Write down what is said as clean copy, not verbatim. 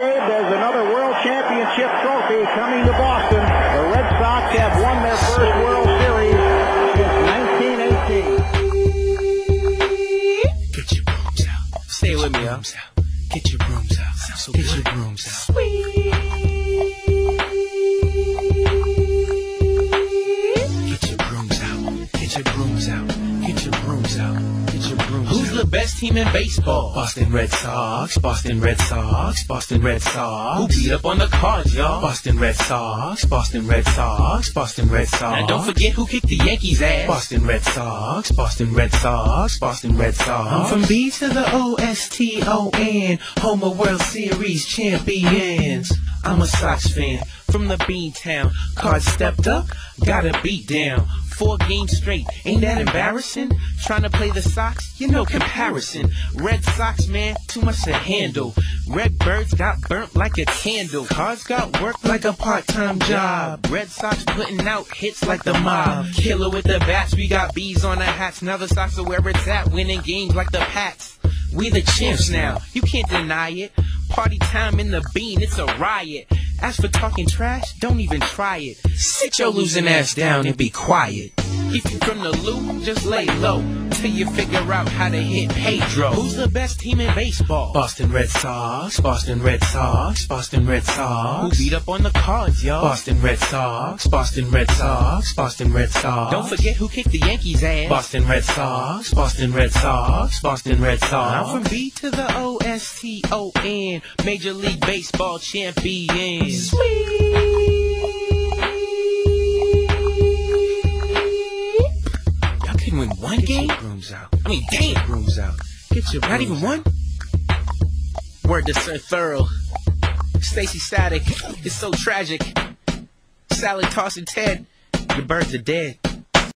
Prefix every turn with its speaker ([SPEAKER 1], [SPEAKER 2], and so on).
[SPEAKER 1] There's another World Championship trophy coming to Boston. The Red Sox have won their first World Series since 1918.
[SPEAKER 2] Get your brooms out. Stay with me, y'all. Get your brooms out. Sounds so good. Get your brooms out. Sweet. Get your brooms out. Get your brooms out. Get your brooms out. Get your brooms out. Who's the best team in baseball? Boston Red Sox. Boston Red Sox. Boston Red Sox. Who beat up on the Cards, y'all? Boston Red Sox. Boston Red Sox. Boston Red Sox. And don't forget who kicked the Yankees' ass. Boston Red Sox. Boston Red Sox. Boston Red Sox. I'm from B to the O-S-T-O-N. Home of World Series champions. I'm a Sox fan from the Beantown. Cards stepped up, got a beat down. 4 games straight, ain't that embarrassing? Trying to play the Sox, you know comparison. Red Sox, man, too much to handle. Red Birds got burnt like a candle. Cards got work like a part-time job. Red Sox putting out hits like the mob. Killer with the bats, we got bees on our hats. Now the Sox are where it's at, winning games like the Pats. We the champs now, you can't deny it. Party time in the Bean, it's a riot. As for talking trash, don't even try it. Sit your losing ass down and be quiet. If you from the loop, just lay low till you figure out how to hit Pedro. Who's the best team in baseball? Boston Red Sox. Boston Red Sox. Boston Red Sox. Who beat up on the Cards, yo? Boston Red Sox. Boston Red Sox. Boston Red Sox. Don't forget who kicked the Yankees' ass. Boston Red Sox. Boston Red Sox. Boston Red Sox. I'm from B to the O-S-T-O-N. Major League Baseball champions. Sweet. Win one game? Get your brooms out. I mean, damn. Get your brooms out. Get your brooms Not even out. One? Word to Sir Thurl. Stacy Static. It's so tragic. Salad tossing Ted. Your birds are dead.